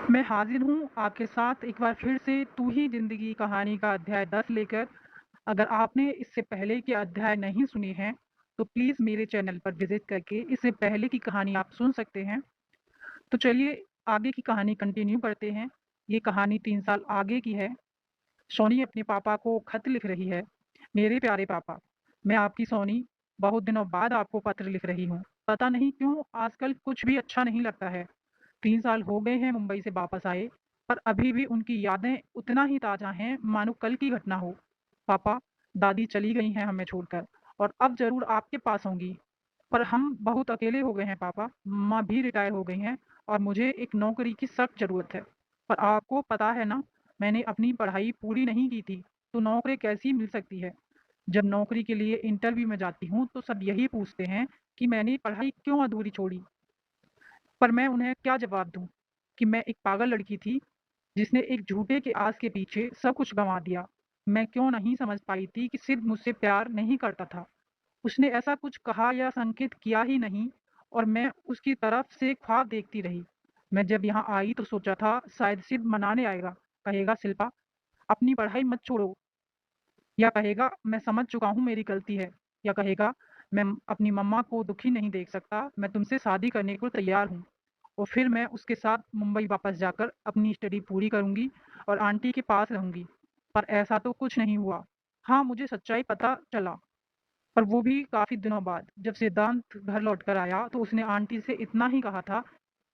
मैं हाज़िर हूँ आपके साथ एक बार फिर से तू ही ज़िंदगी कहानी का अध्याय 10 लेकर। अगर आपने इससे पहले के अध्याय नहीं सुने हैं, तो प्लीज़ मेरे चैनल पर विज़िट करके इससे पहले की कहानी आप सुन सकते हैं। तो चलिए आगे की कहानी कंटिन्यू करते हैं। ये कहानी 3 साल आगे की है। सोनी अपने पापा को खत लिख रही है। मेरे प्यारे पापा, मैं आपकी सोनी बहुत दिनों बाद आपको पत्र लिख रही हूँ। पता नहीं क्यों आजकल कुछ भी अच्छा नहीं लगता है। 3 साल हो गए हैं मुंबई से वापस आए, पर अभी भी उनकी यादें उतना ही ताज़ा हैं मानो कल की घटना हो। पापा, दादी चली गई हैं हमें छोड़कर और अब ज़रूर आपके पास होंगी। पर हम बहुत अकेले हो गए हैं पापा। माँ भी रिटायर हो गई हैं और मुझे एक नौकरी की सख्त ज़रूरत है। पर आपको पता है ना, मैंने अपनी पढ़ाई पूरी नहीं की थी, तो नौकरी कैसी मिल सकती है? जब नौकरी के लिए इंटरव्यू में जाती हूँ, तो सब यही पूछते हैं कि मैंने पढ़ाई क्यों अधूरी छोड़ी? पर मैं उन्हें क्या जवाब दूँ कि मैं एक पागल लड़की थी, जिसने एक झूठे के आस के पीछे सब कुछ गँवा दिया। मैं क्यों नहीं समझ पाई थी कि सिर्फ़ मुझसे प्यार नहीं करता था। उसने ऐसा कुछ कहा या संकेत किया ही नहीं और मैं उसकी तरफ से ख्वाब देखती रही। मैं जब यहाँ आई तो सोचा था शायद सिर्फ़ मनाने आएगा, कहेगा शिल्पा अपनी पढ़ाई मत छोड़ो, या कहेगा मैं समझ चुका हूँ मेरी गलती है, या कहेगा मैं अपनी मम्मा को दुखी नहीं देख सकता, मैं तुमसे शादी करने को तैयार हूँ। और फिर मैं उसके साथ मुंबई वापस जाकर अपनी स्टडी पूरी करूँगी और आंटी के पास रहूँगी। पर ऐसा तो कुछ नहीं हुआ। हाँ, मुझे सच्चाई पता चला, पर वो भी काफ़ी दिनों बाद। जब सिद्धांत घर लौटकर आया तो उसने आंटी से इतना ही कहा था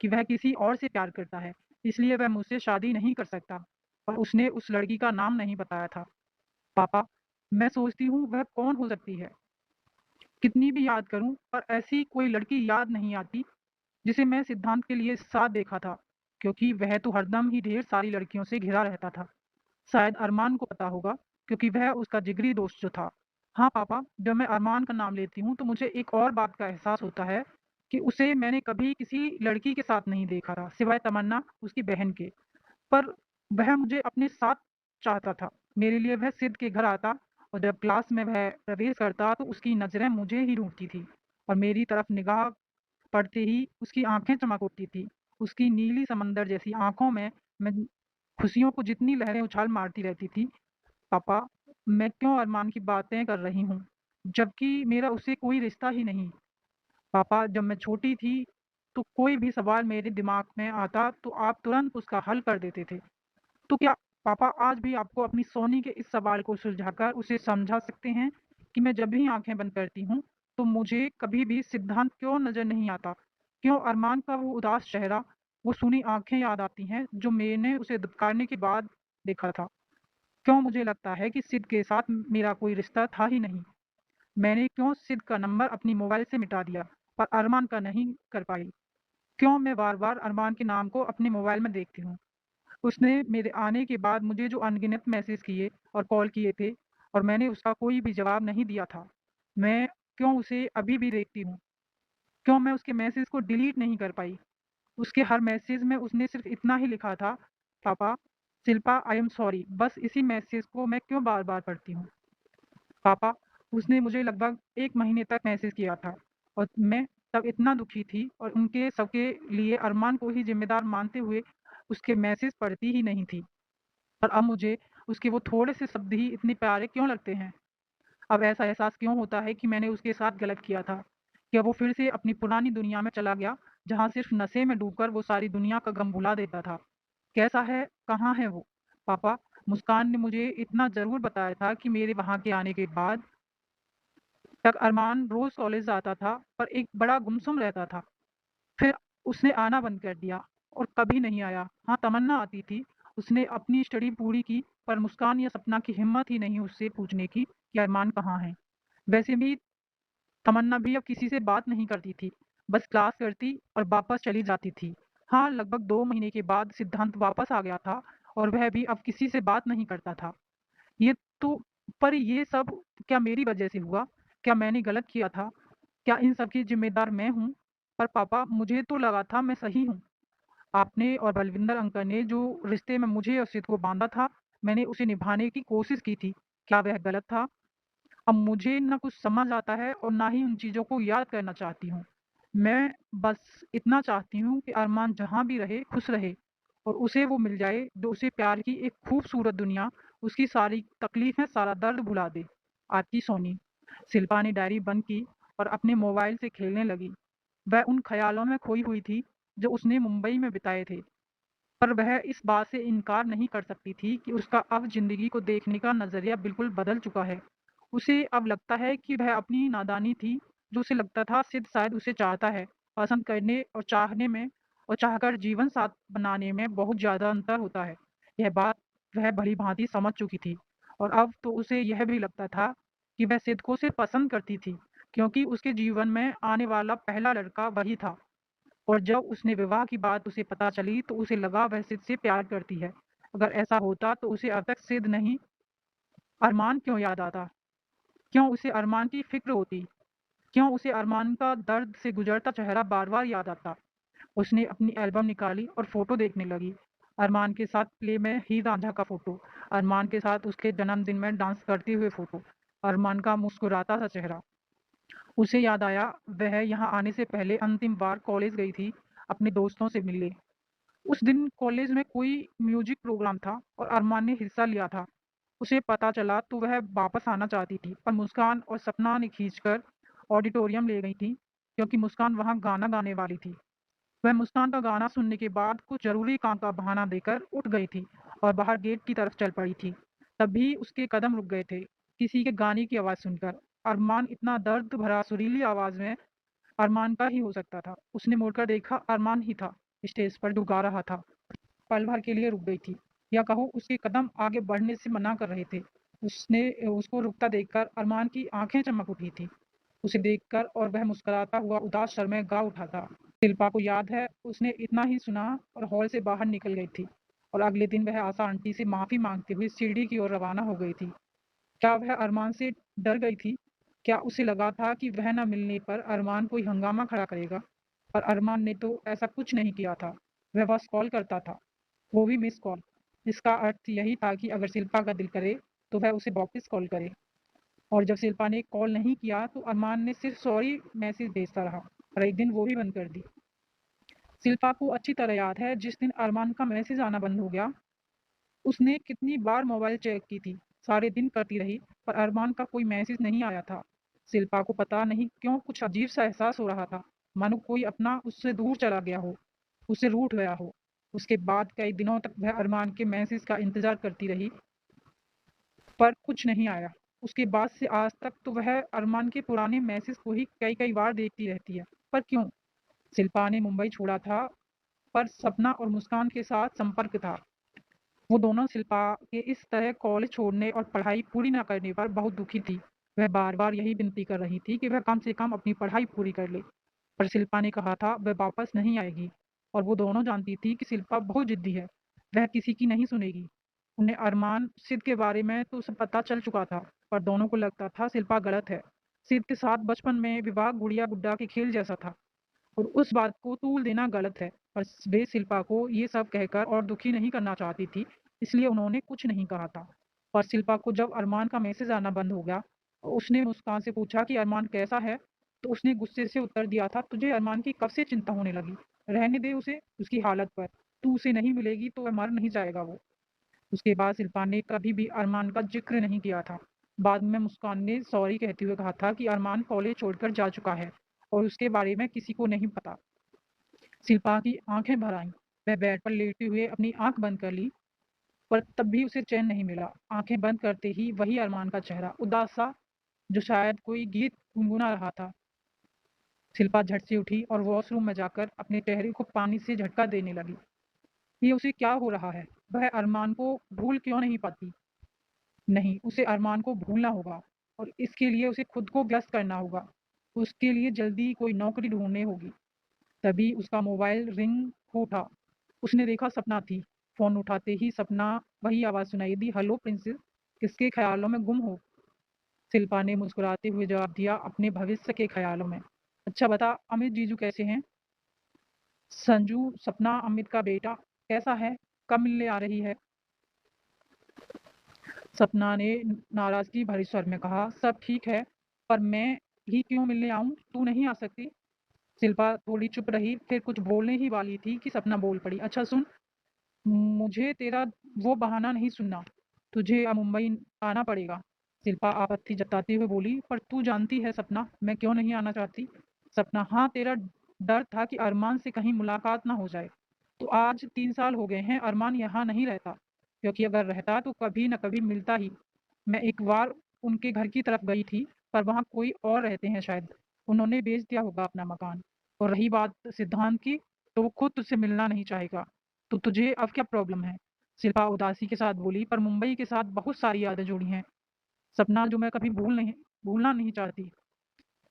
कि वह किसी और से प्यार करता है, इसलिए वह मुझसे शादी नहीं कर सकता। और उसने उस लड़की का नाम नहीं बताया था। पापा, मैं सोचती हूँ वह कौन हो सकती है? कितनी भी याद करूँ पर ऐसी कोई लड़की याद नहीं आती जिसे मैं सिद्धांत के लिए साथ देखा था, क्योंकि वह तो हरदम ही ढेर सारी लड़कियों से घिरा रहता था। शायद अरमान को पता होगा, क्योंकि वह उसका जिगरी दोस्त जो था। हाँ पापा, जब मैं अरमान का नाम लेती हूँ तो मुझे एक और बात का एहसास होता है कि उसे मैंने कभी किसी लड़की के साथ नहीं देखा था, सिवाय तमन्ना उसकी बहन के। पर वह मुझे अपने साथ चाहता था। मेरे लिए वह सिद्ध के घर आता और जब क्लास में वह प्रवेश करता तो उसकी नज़रें मुझे ही ढूंढती थी और मेरी तरफ निगाह पड़ते ही उसकी आंखें चमक उठती थी। उसकी नीली समंदर जैसी आंखों में मैं खुशियों को जितनी लहरें उछाल मारती रहती थी। पापा, मैं क्यों अरमान की बातें कर रही हूँ, जबकि मेरा उससे कोई रिश्ता ही नहीं। पापा, जब मैं छोटी थी तो कोई भी सवाल मेरे दिमाग में आता तो आप तुरंत उसका हल कर देते थे। तो क्या पापा आज भी आपको अपनी सोनी के इस सवाल को सुलझाकर उसे समझा सकते हैं कि मैं जब भी आंखें बंद करती हूँ तो मुझे कभी भी सिद्धांत क्यों नजर नहीं आता? क्यों अरमान का वो उदास चेहरा, वो सूनी आंखें याद आती हैं जो मैंने उसे दुत्कारने के बाद देखा था? क्यों मुझे लगता है कि सिद्ध के साथ मेरा कोई रिश्ता था ही नहीं? मैंने क्यों सिद्ध का नंबर अपनी मोबाइल से मिटा दिया पर अरमान का नहीं कर पाई? क्यों मैं बार बार अरमान के नाम को अपने मोबाइल में देखती हूँ? उसने मेरे आने के बाद मुझे जो अनगिनत मैसेज किए और कॉल किए थे और मैंने उसका कोई भी जवाब नहीं दिया था। मैं क्यों उसे अभी भी देखती हूँ? क्यों मैं उसके मैसेज को डिलीट नहीं कर पाई? उसके हर मैसेज में उसने सिर्फ इतना ही लिखा था, पापा, शिल्पा आई एम सॉरी। बस इसी मैसेज को मैं क्यों बार-बार पढ़ती हूँ? पापा, उसने मुझे लगभग 1 महीने तक मैसेज किया था और मैं तब इतना दुखी थी और उनके सबके लिए अरमान को ही ज़िम्मेदार मानते हुए उसके मैसेज पढ़ती ही नहीं थी। पर अब मुझे उसके वो थोड़े से शब्द ही इतने प्यारे क्यों लगते हैं? अब ऐसा एहसास क्यों होता है कि मैंने उसके साथ गलत किया था? क्या वो फिर से अपनी पुरानी दुनिया में चला गया, जहाँ सिर्फ नशे में डूबकर वो सारी दुनिया का गम भुला देता था? कैसा है, कहाँ है वो? पापा, मुस्कान ने मुझे इतना ज़रूर बताया था कि मेरे वहाँ के आने के बाद तक अरमान रोज़ कॉलेज आता था, पर एक बड़ा गुमसुम रहता था। फिर उसने आना बंद कर दिया और कभी नहीं आया। हाँ, तमन्ना आती थी, उसने अपनी स्टडी पूरी की, पर मुस्कान या सपना की हिम्मत ही नहीं उससे पूछने की कि अरमान कहाँ है। वैसे भी तमन्ना भी अब किसी से बात नहीं करती थी, बस क्लास करती और वापस चली जाती थी। हाँ, लगभग 2 महीने के बाद सिद्धांत वापस आ गया था और वह भी अब किसी से बात नहीं करता था। ये तो पर ये सब क्या मेरी वजह से हुआ? क्या मैंने गलत किया था? क्या इन सब की ज़िम्मेदार मैं हूँ? पर पापा, मुझे तो लगा था मैं सही हूँ। आपने और बलविंदर अंकल ने जो रिश्ते में मुझे और सिद को बांधा था, मैंने उसे निभाने की कोशिश की थी। क्या वह गलत था? अब मुझे ना कुछ समझ आता है और ना ही उन चीज़ों को याद करना चाहती हूँ। मैं बस इतना चाहती हूँ कि अरमान जहाँ भी रहे, खुश रहे और उसे वो मिल जाए जो उसे प्यार की एक खूबसूरत दुनिया, उसकी सारी तकलीफें, सारा दर्द भुला दे। आपकी सोनी। शिल्पा ने डायरी बंद की और अपने मोबाइल से खेलने लगी। वह उन ख्यालों में खोई हुई थी जो उसने मुंबई में बिताए थे, पर वह इस बात से इनकार नहीं कर सकती थी कि उसका अब जिंदगी को देखने का नजरिया बिल्कुल बदल चुका है। उसे अब लगता है कि वह अपनी नादानी थी। जो उसे लगता था सिद्ध शायद उसे चाहता है। पसंद करने और चाहने में और चाहकर जीवन साथ बनाने में बहुत ज़्यादा अंतर होता है। यह बात वह भली भांति समझ चुकी थी। और अब तो उसे यह भी लगता था कि वह सिद्ध को सिर्फ पसंद करती थी क्योंकि उसके जीवन में आने वाला पहला लड़का वही था। और जब उसने विवाह की बात उसे पता चली तो उसे लगा वह सिद्ध से प्यार करती है। अगर ऐसा होता तो उसे अब तक सिद्ध नहीं, अरमान क्यों याद आता? क्यों उसे अरमान की फिक्र होती? क्यों उसे अरमान का दर्द से गुजरता चेहरा बार बार याद आता? उसने अपनी एल्बम निकाली और फोटो देखने लगी। अरमान के साथ प्ले में हीर रांझा का फोटो, अरमान के साथ उसके जन्मदिन में डांस करते हुए फोटो, अरमान का मुस्कुराता सा चेहरा। उसे याद आया वह यहाँ आने से पहले अंतिम बार कॉलेज गई थी अपने दोस्तों से मिलने। उस दिन कॉलेज में कोई म्यूजिक प्रोग्राम था और अरमान ने हिस्सा लिया था। उसे पता चला तो वह वापस आना चाहती थी, पर मुस्कान और सपना ने खींचकर ऑडिटोरियम ले गई थी क्योंकि मुस्कान वहां गाना गाने वाली थी। वह मुस्कान का गाना सुनने के बाद कुछ जरूरी काम का बहाना देकर उठ गई थी और बाहर गेट की तरफ चल पड़ी थी। तभी उसके कदम रुक गए थे, किसी के गाने की आवाज़ सुनकर। अरमान इतना दर्द भरा सुरीली आवाज़ में अरमान का ही हो सकता था। उसने मुड़कर देखा, अरमान ही था, स्टेज पर जो गा रहा था। पल भर के लिए रुक गई थी, या कहो उसके कदम आगे बढ़ने से मना कर रहे थे। उसने उसको रुकता देखकर अरमान की आंखें चमक उठी थी। उसे देखकर और वह मुस्कुराता हुआ उदास स्वर में गा उठा था। शिल्पा को याद है उसने इतना ही सुना और हॉल से बाहर निकल गई थी। और अगले दिन वह आशा आंटी से माफी मांगते हुए सीढ़ी की ओर रवाना हो गई थी। क्या वह अरमान से डर गई थी? क्या उसे लगा था कि वह न मिलने पर अरमान कोई हंगामा खड़ा करेगा? पर अरमान ने तो ऐसा कुछ नहीं किया था। वह बस कॉल करता था, वो भी मिस कॉल। इसका अर्थ यही था कि अगर शिल्पा का दिल करे तो वह उसे वापस कॉल करे। और जब शिल्पा ने कॉल नहीं किया तो अरमान ने सिर्फ सॉरी मैसेज भेजता रहा और एक दिन वो भी बंद कर दी। शिल्पा को अच्छी तरह याद है जिस दिन अरमान का मैसेज आना बंद हो गया, उसने कितनी बार मोबाइल चेक की थी। सारे दिन करती रही, पर अरमान का कोई मैसेज नहीं आया था। शिल्पा को पता नहीं क्यों कुछ अजीब सा एहसास हो रहा था, मानो कोई अपना उससे दूर चला गया हो, उससे रूठ गया हो। उसके बाद कई दिनों तक वह अरमान के मैसेज का इंतजार करती रही, पर कुछ नहीं आया। उसके बाद से आज तक तो वह अरमान के पुराने मैसेज को ही कई कई बार देखती रहती है। पर क्यों? शिल्पा ने मुंबई छोड़ा था, पर सपना और मुस्कान के साथ संपर्क था। वो दोनों शिल्पा के इस तरह कॉलेज छोड़ने और पढ़ाई पूरी न करने पर बहुत दुखी थी। वह बार बार यही विनती कर रही थी कि वह कम से कम अपनी पढ़ाई पूरी कर ले, पर शिल्पा ने कहा था वह वापस नहीं आएगी। और वो दोनों जानती थी कि शिल्पा बहुत जिद्दी है, वह किसी की नहीं सुनेगी। उन्हें अरमान सिद्ध के बारे में तो सब पता चल चुका था, पर दोनों को लगता था शिल्पा गलत है। सिद्ध के साथ बचपन में विवाह गुड़िया गुड्डा के खेल जैसा था और उस बात को तूल देना गलत है। पर वे शिल्पा को ये सब कहकर और दुखी नहीं करना चाहती थी, इसलिए उन्होंने कुछ नहीं कहा था। पर शिल्पा को जब अरमान का मैसेज आना बंद हो गया और उसने मुस्कान से पूछा कि अरमान कैसा है, तो उसने गुस्से से उत्तर दिया था, तुझे अरमान की कब से चिंता होने लगी? रहने दे उसे उसकी हालत पर। तू उसे नहीं मिलेगी तो वह मर नहीं जाएगा वो। उसके बाद शिल्पा ने कभी भी अरमान का जिक्र नहीं किया था। बाद में मुस्कान ने सॉरी कहते हुए कहा था कि अरमान कॉलेज छोड़कर जा चुका है और उसके बारे में किसी को नहीं पता। शिल्पा की आंखें भर आईं। वह बेड पर लेटे हुए अपनी आंख बंद कर ली, पर तब भी उसे चैन नहीं मिला। आंखें बंद करते ही वही अरमान का चेहरा, उदास सा, जो शायद कोई गीत गुनगुना रहा था। शिल्पा झट से उठी और वॉशरूम में जाकर अपने चेहरे को पानी से झटका देने लगी। ये उसे क्या हो रहा है? वह अरमान को भूल क्यों नहीं पाती? नहीं, उसे अरमान को भूलना होगा और इसके लिए उसे खुद को व्यस्त करना होगा। उसके लिए जल्दी कोई नौकरी ढूंढनी होगी। तभी उसका मोबाइल रिंग हो उठा। उसने देखा सपना थी। फ़ोन उठाते ही सपना वही आवाज़ सुनाई दी, हेलो प्रिंसेस, किसके ख़्यालों में गुम हो? शिल्पा ने मुस्कुराते हुए जवाब दिया, अपने भविष्य के ख़्यालों में। अच्छा बता, अमित जीजू कैसे हैं? संजू, सपना अमित का बेटा, कैसा है? कब मिलने आ रही है? सपना ने नाराज़गी भरे स्वर में कहा, सब ठीक है, पर मैं ही क्यों मिलने आऊँ? तू नहीं आ सकती? शिल्पा थोड़ी चुप रही, फिर कुछ बोलने ही वाली थी कि सपना बोल पड़ी, अच्छा सुन, मुझे तेरा वो बहाना नहीं सुनना। तुझे अब मुंबई आना पड़ेगा। शिल्पा आपत्ति जताते हुए बोली, पर तू जानती है सपना, मैं क्यों नहीं आना चाहती। सपना, हाँ, तेरा डर था कि अरमान से कहीं मुलाकात ना हो जाए। तो आज 3 साल हो गए हैं, अरमान यहाँ नहीं रहता, क्योंकि अगर रहता तो कभी न कभी मिलता ही। मैं एक बार उनके घर की तरफ गई थी, पर वहाँ कोई और रहते हैं शायद। उन्होंने बेच दिया होगा अपना मकान। और रही बात सिद्धांत की, तो वो खुद तुझसे मिलना नहीं चाहेगा। तो तुझे अब क्या प्रॉब्लम है? शिल्पा उदासी के साथ बोली, पर मुंबई के साथ बहुत सारी यादें जुड़ी हैं। सपना, जो मैं कभी भूलना नहीं चाहती।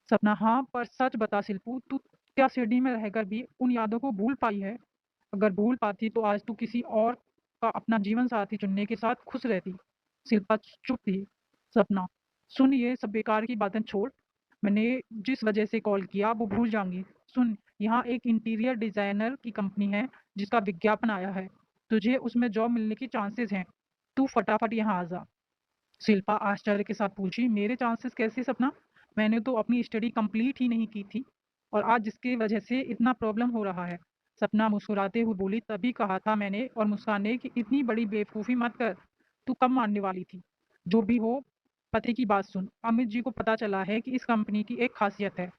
सपना, हाँ, पर सच बता शिल्पू, तू क्या सिडनी में रहकर भी उन यादों को भूल पाई है? अगर भूल पाती तो आज तू किसी और का अपना जीवन साथी चुनने के साथ खुश रहती। शिल्पा चुप थी। सपना, सुन, ये सब बेकार की बातें छोड़। मैंने जिस वजह से कॉल किया वो भूल जाऊंगी। सुन, यहाँ एक इंटीरियर डिजाइनर की कंपनी है जिसका विज्ञापन आया है। तुझे उसमें जॉब मिलने की चांसेस हैं। तू फटाफट यहाँ आ जा। शिल्पा आश्चर्य के साथ पूछी, मेरे चांसेस कैसे सपना? मैंने तो अपनी स्टडी कंप्लीट ही नहीं की थी, और आज जिसकी वजह से इतना प्रॉब्लम हो रहा है। सपना मुस्कुराते हुए बोली, तभी कहा था मैंने और मुस्काने कि इतनी बड़ी बेवकूफ़ी मत कर। तू कब मानने वाली थी? जो भी हो, पते की बात सुन। अमित जी को पता चला है कि इस कंपनी की एक खासियत है,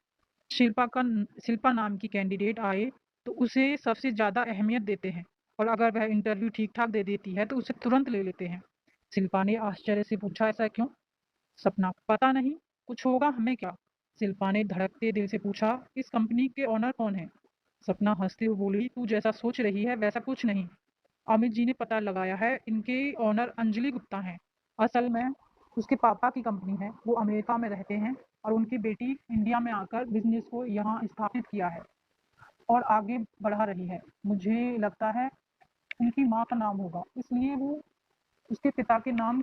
शिल्पा नाम की कैंडिडेट आए तो उसे सबसे ज़्यादा अहमियत देते हैं, और अगर वह इंटरव्यू ठीक ठाक दे देती है तो उसे तुरंत ले लेते हैं। शिल्पा ने आश्चर्य से पूछा, ऐसा क्यों? सपना, पता नहीं, कुछ होगा, हमें क्या? शिल्पा ने धड़कते दिल से पूछा, इस कंपनी के ओनर कौन है? सपना हंसते हुए बोली, तू जैसा सोच रही है वैसा कुछ नहीं। अमित जी ने पता लगाया है, इनके ओनर अंजलि गुप्ता हैं। असल में उसके पापा की कंपनी है, वो अमेरिका में रहते हैं, और उनकी बेटी इंडिया में आकर बिजनेस को यहाँ स्थापित किया है और आगे बढ़ा रही है। मुझे लगता है उनकी माँ का नाम होगा, इसलिए वो उसके पिता के नाम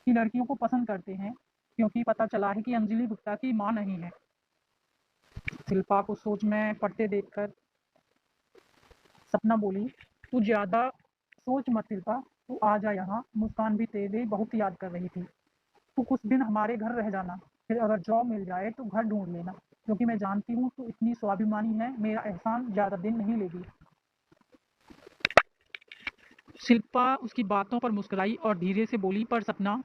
की लड़कियों को पसंद करते हैं, क्योंकि पता चला है कि अंजलि गुप्ता की माँ नहीं है। शिल्पा को सोच में पड़ते देखकर सपना बोली, तू ज्यादा सोच मत शिल्पा, तू आ जा यहाँ। मुस्कान भी तेरे बहुत याद कर रही थी। तू कुछ दिन हमारे घर रह जाना, फिर अगर जॉब मिल जाए तो घर ढूंढ लेना, क्योंकि मैं जानती हूँ तू इतनी स्वाभिमानी है, मेरा एहसान ज्यादा दिन नहीं लेगी। शिल्पा उसकी बातों पर मुस्कुराई और धीरे से बोली, पर सपना।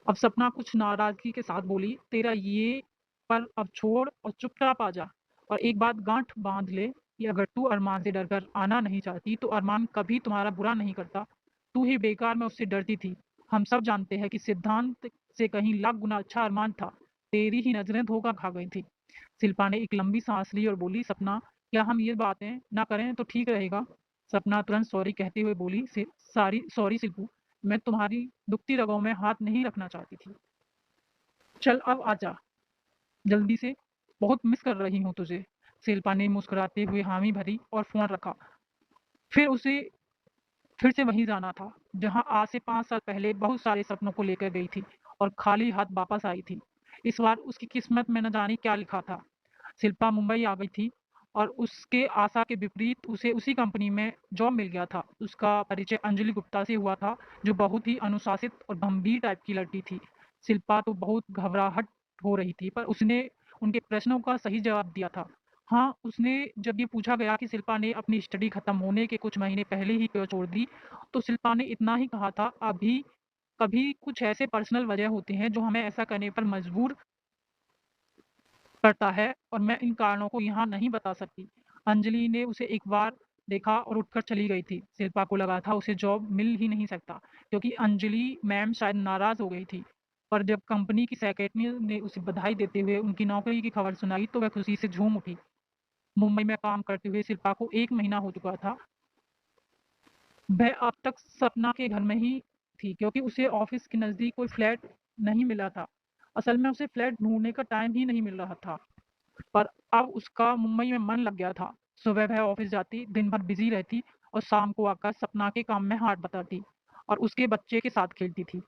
अब सपना कुछ नाराजगी के साथ बोली, तेरा ये पर अब छोड़ और चुपचाप आ जा। और एक बात गांठ बांध ले कि अगर तू अरमान से डरकर आना नहीं चाहती तो अरमान कभी तुम्हारा बुरा नहीं करता। तू ही बेकार में उससे डरती थी। हम सब जानते हैं कि सिद्धांत से कहीं लाख गुना अच्छा अरमान था। तेरी ही नजरें धोखा खा गई थी। शिल्पा ने एक लंबी सांस ली और बोली, सपना, क्या हम ये बातें ना करें तो ठीक रहेगा? सपना तुरंत सॉरी कहते हुए बोली, सारी सॉरी शिल्पू, मैं तुम्हारी दुखती रगों में हाथ नहीं रखना चाहती थी। चल अब आजा जल्दी से, बहुत मिस कर रही हूँ तुझे। शिल्पा ने मुस्कुराते हुए हामी भरी और फोन रखा। फिर उसे फिर से वहीं जाना था, जहाँ आज से 5 साल पहले बहुत सारे सपनों को लेकर गई थी और खाली हाथ वापस आई थी। इस बार उसकी किस्मत में न जाने क्या लिखा था। शिल्पा मुंबई आ गई थी और उसके आशा के विपरीत उसे उसी कंपनी में जॉब मिल गया था। उसका परिचय अंजलि गुप्ता से हुआ था, जो बहुत ही अनुशासित और गंभीर टाइप की लड़की थी। शिल्पा तो बहुत घबराहट हो रही थी, पर उसने उनके प्रश्नों का सही जवाब दिया था। हाँ, उसने जब ये पूछा गया कि शिल्पा ने अपनी स्टडी खत्म होने के कुछ महीने पहले ही क्यों छोड़ दी, तो शिल्पा ने इतना ही कहा था, अभी कभी कुछ ऐसे पर्सनल वजह होते हैं जो हमें ऐसा करने पर मजबूर करता है, और मैं इन कारणों को यहाँ नहीं बता सकती। अंजलि ने उसे एक बार देखा और उठकर चली गई थी। शिल्पा को लगा था उसे जॉब मिल ही नहीं सकता, क्योंकि अंजलि मैम शायद नाराज हो गई थी। पर जब कंपनी की सेक्रेटरी ने उसे बधाई देते हुए उनकी नौकरी की खबर सुनाई तो वह खुशी से झूम उठी। मुंबई में काम करते हुए शिल्पा को 1 महीना हो चुका था। वह अब तक सपना के घर में ही थी, क्योंकि उसे ऑफिस के नज़दीक कोई फ्लैट नहीं मिला था। असल में उसे फ्लैट ढूंढने का टाइम ही नहीं मिल रहा था। पर अब उसका मुंबई में मन लग गया था। सुबह वह ऑफिस जाती, दिन भर बिजी रहती, और शाम को आकर सपना के काम में हाथ बटाती और उसके बच्चे के साथ खेलती थी।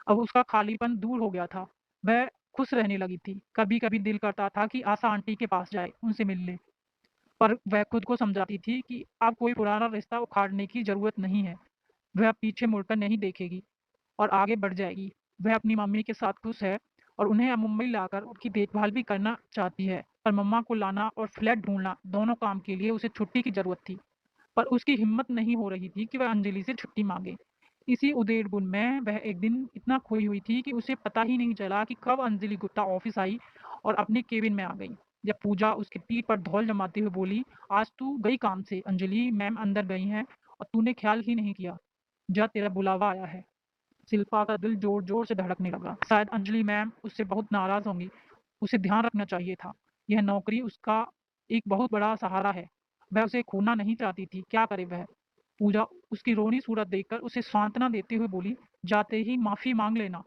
अब उसका खालीपन दूर हो गया था। वह खुश रहने लगी थी। कभी कभी दिल करता था कि आशा आंटी के पास जाए, उनसे मिल ले, पर वह खुद को समझाती थी कि अब कोई पुराना रिश्ता उखाड़ने की जरूरत नहीं है। वह अब पीछे मुड़कर नहीं देखेगी और आगे बढ़ जाएगी। वह अपनी मम्मी के साथ खुश है और उन्हें अब मुंबई लाकर उनकी देखभाल भी करना चाहती है, पर मम्मा को लाना और फ्लैट ढूंढना, दोनों काम के लिए उसे छुट्टी की जरूरत थी। पर उसकी हिम्मत नहीं हो रही थी कि वह अंजलि से छुट्टी मांगे। इसी उधेड़-बुन में वह एक दिन इतना खोई हुई थी कि उसे पता ही नहीं चला कि कब अंजलि गुप्ता ऑफिस आई और अपने केबिन में आ गई। जब पूजा उसकी पीठ पर धौल जमाते हुए बोली, आज तू गई काम से, अंजलि मैम अंदर गई हैं और तूने ख्याल ही नहीं किया। जा तेरा बुलावा आया है। शिल्पा का दिल जोर जोर से धड़कने लगा। शायद अंजलि मैम उससे बहुत नाराज होंगी। उसे ध्यान रखना चाहिए था। यह नौकरी उसका एक बहुत बड़ा सहारा है। वह उसे खोना नहीं चाहती थी। क्या करे वह? पूजा उसकी रोनी सूरत देखकर उसे सांत्वना देते हुए बोली, जाते ही माफी मांग लेना।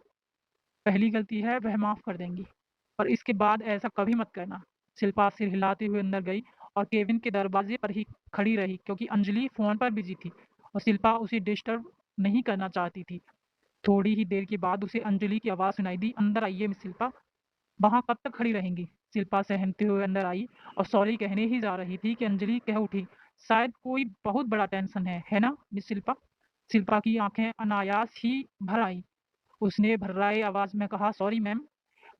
पहली गलती है वह माफ कर देंगी, पर इसके बाद ऐसा कभी मत करना। शिल्पा सिर हिलाते हुए अंदर गई और केबिन के दरवाजे पर ही खड़ी रही क्योंकि अंजलि फोन पर बिजी थी और शिल्पा उसे डिस्टर्ब नहीं करना चाहती थी। थोड़ी ही देर के बाद उसे अंजलि की आवाज़ सुनाई दी, अंदर आइए मिस शिल्पा। वहाँ कब तक खड़ी रहेंगी? शिल्पा सहमते हुए अंदर आई और सॉरी कहने ही जा रही थी कि अंजलि कह उठी, शायद कोई बहुत बड़ा टेंशन है ना मिस शिल्पा? शिल्पा की आंखें अनायास ही भर आई। उसने भर्राए आवाज़ में कहा, सॉरी मैम,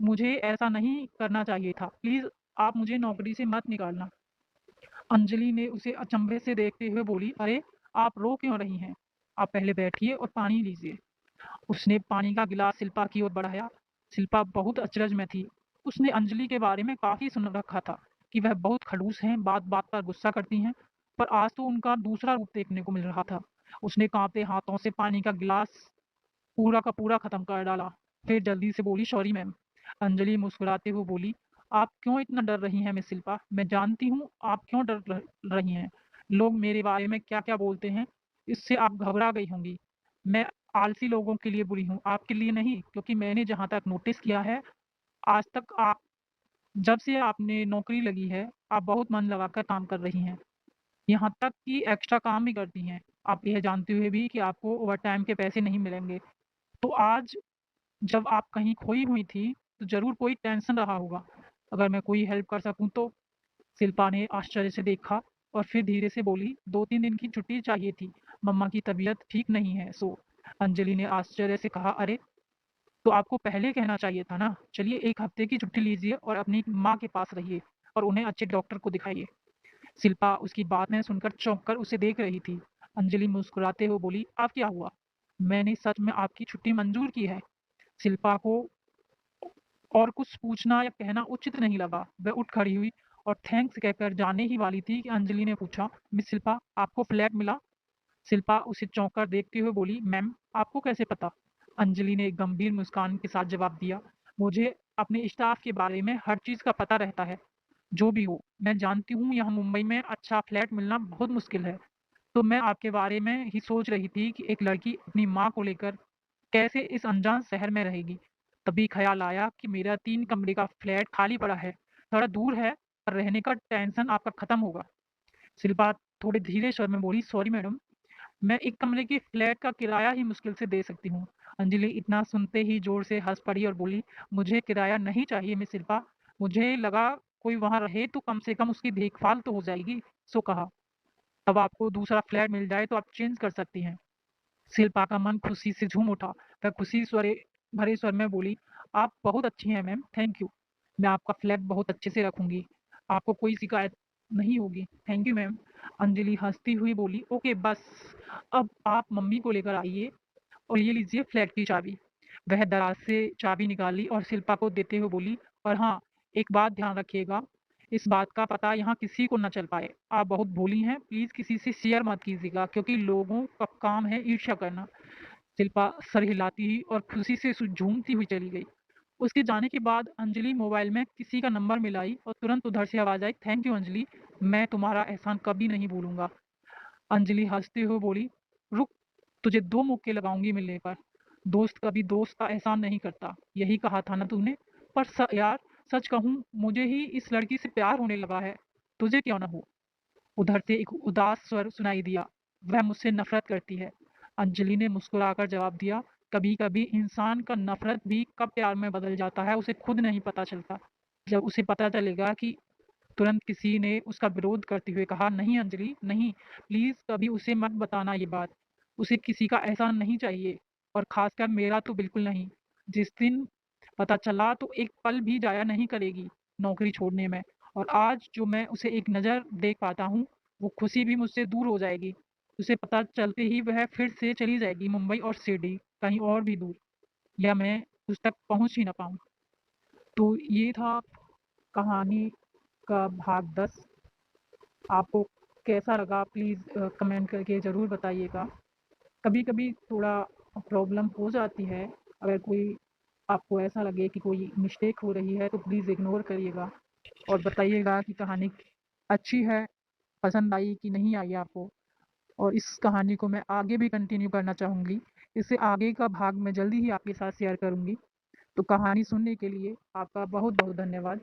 मुझे ऐसा नहीं करना चाहिए था। प्लीज़ आप मुझे नौकरी से मत निकालना। अंजलि ने उसे अचंभे से देखते हुए बोली, अरे आप रो क्यों रही हैं? आप पहले बैठिए और पानी लीजिए। उसने पानी का गिलास शिल्पा की ओर बढ़ाया। शिल्पा बहुत अचरज में थी। उसने अंजलि के बारे में काफ़ी सुन रखा था कि वह बहुत खड़ूस हैं, बात-बात पर गुस्सा करती हैं, पर आज तो उनका दूसरा रूप देखने को मिल रहा था। उसने कांपते हाथों से पानी का गिलास पूरा का पूरा खत्म कर डाला। फिर जल्दी से बोली, सॉरी मैम। अंजलि मुस्कुराते हुए बोली, आप क्यों इतना डर रही हैं मिस शिल्पा? मैं जानती हूँ आप क्यों रही हैं। लोग मेरे बारे में क्या-क्या बोलते हैं, इससे आप घबरा गई होंगी। मैं आलसी लोगों के लिए बुरी हूँ, आपके लिए नहीं, क्योंकि मैंने जहाँ तक नोटिस किया है, आज तक आप जब से आपने नौकरी लगी है, आप बहुत मन लगाकर काम कर रही हैं। यहाँ तक कि एक्स्ट्रा काम भी करती हैं। आप यह जानते हुए भी कि आपको ओवरटाइम के पैसे नहीं मिलेंगे। तो आज जब आप कहीं खोई हुई थी, तो ज़रूर कोई टेंशन रहा होगा। अगर मैं कोई हेल्प कर सकूँ तो? शिल्पा ने आश्चर्य से देखा और फिर धीरे से बोली, 2-3 दिन की छुट्टी चाहिए थी। मम्मा की तबीयत ठीक नहीं है, सो। अंजलि ने आश्चर्य से कहा, अरे! तो आपको पहले कहना चाहिए था ना। चलिए 1 हफ्ते की छुट्टी लीजिए और अपनी माँ के पास रहिए और उन्हें अच्छे डॉक्टर को दिखाइए। शिल्पा उसकी बातें सुनकर चौंक कर उसे देख रही थी। अंजलि मुस्कुराते हुए बोली, अब क्या हुआ? मैंने सच में आपकी छुट्टी मंजूर की है। शिल्पा को और कुछ पूछना या कहना उचित नहीं लगा। वह उठ खड़ी हुई और थैंक्स कहकर जाने ही वाली थी कि अंजलि ने पूछा, मिस शिल्पा, आपको फ्लैट मिला? शिल्पा उसे चौंक कर देखते हुए बोली, मैम, आपको कैसे पता? अंजलि ने एक गंभीर मुस्कान के साथ जवाब दिया, मुझे अपने स्टाफ के बारे में हर चीज़ का पता रहता है। जो भी हो, मैं जानती हूँ यहाँ मुंबई में अच्छा फ्लैट मिलना बहुत मुश्किल है। तो मैं आपके बारे में ही सोच रही थी कि एक लड़की अपनी माँ को लेकर कैसे इस अनजान शहर में रहेगी। तभी ख्याल आया कि मेरा 3 कमरे का फ्लैट खाली पड़ा है। थोड़ा दूर है, पर रहने का टेंशन आपका खत्म होगा। शिल्पा थोड़े धीरे स्वर में बोली, सॉरी मैडम, मैं 1 कमरे के फ्लैट का किराया ही मुश्किल से दे सकती हूँ। अंजलि इतना सुनते ही ज़ोर से हँस पड़ी और बोली, मुझे किराया नहीं चाहिए मिस शिल्पा। मुझे लगा कोई वहाँ रहे तो कम से कम उसकी देखभाल तो हो जाएगी। सो कहा, अब आपको दूसरा फ्लैट मिल जाए तो आप चेंज कर सकती हैं। शिल्पा का मन खुशी से झूम उठा। वह खुशी स्वरे भरे स्वर में बोली, आप बहुत अच्छी हैं मैम, थैंक यू। मैं आपका फ्लैट बहुत अच्छे से रखूंगी। आपको कोई शिकायत नहीं होगी। Thank you ma'am. अंजलि हंसती हुई बोली, ओके बस, अब आप मम्मी को लेकर आइए और ये लीजिए फ्लैट की चाबी। वह दराज से चाबी निकाली और शिल्पा को देते हुए बोली, और हाँ, एक बात ध्यान रखिएगा, इस बात का पता यहाँ किसी को न चल पाए। आप बहुत भोली हैं, प्लीज़ किसी से शेयर मत कीजिएगा क्योंकि लोगों का काम है ईर्ष्या करना। शिल्पा सर हिलाती ही और खुशी से झूमती हुई चली गई। उसके जाने के बाद अंजलि मोबाइल में किसी का नंबर मिलाई और तुरंत उधर से आवाज़ आई, थैंक यू अंजलि, मैं तुम्हारा एहसान कभी नहीं भूलूंगा। अंजलि हंसते हुए बोली, रुक, तुझे 2 मुक्के लगाऊंगी मिलने पर। दोस्त कभी दोस्त का एहसान नहीं करता, यही कहा था ना तूने? पर यार, सच कहूँ, मुझे ही इस लड़की से प्यार होने लगा है। तुझे क्यों ना हो? उधर से एक उदास स्वर सुनाई दिया, वह मुझसे नफरत करती है। अंजलि ने मुस्कुराकर जवाब दिया, कभी कभी इंसान का नफरत भी कब प्यार में बदल जाता है उसे खुद नहीं पता चलता। जब उसे पता चलेगा कि तुरंत किसी ने उसका विरोध करते हुए कहा, नहीं अंजलि, नहीं, प्लीज़ कभी उसे मत बताना ये बात। उसे किसी का एहसान नहीं चाहिए और ख़ासकर मेरा तो बिल्कुल नहीं। जिस दिन पता चला तो एक पल भी ज़ाया नहीं करेगी नौकरी छोड़ने में। और आज जो मैं उसे एक नज़र देख पाता हूँ, वो खुशी भी मुझसे दूर हो जाएगी। उसे पता चलते ही वह फिर से चली जाएगी मुंबई और शिरडी, कहीं और भी दूर, या मैं उस तक पहुँच ही ना पाऊँ। तो ये था कहानी का भाग 10। आपको कैसा लगा प्लीज़ कमेंट करके ज़रूर बताइएगा। कभी-कभी थोड़ा प्रॉब्लम हो जाती है, अगर कोई आपको ऐसा लगे कि कोई मिस्टेक हो रही है तो प्लीज़ इग्नोर करिएगा और बताइएगा कि कहानी अच्छी है, पसंद आई कि नहीं आई आपको। और इस कहानी को मैं आगे भी कंटिन्यू करना चाहूँगी। इससे आगे का भाग मैं जल्दी ही आपके साथ शेयर करूँगी। तो कहानी सुनने के लिए आपका बहुत-बहुत धन्यवाद।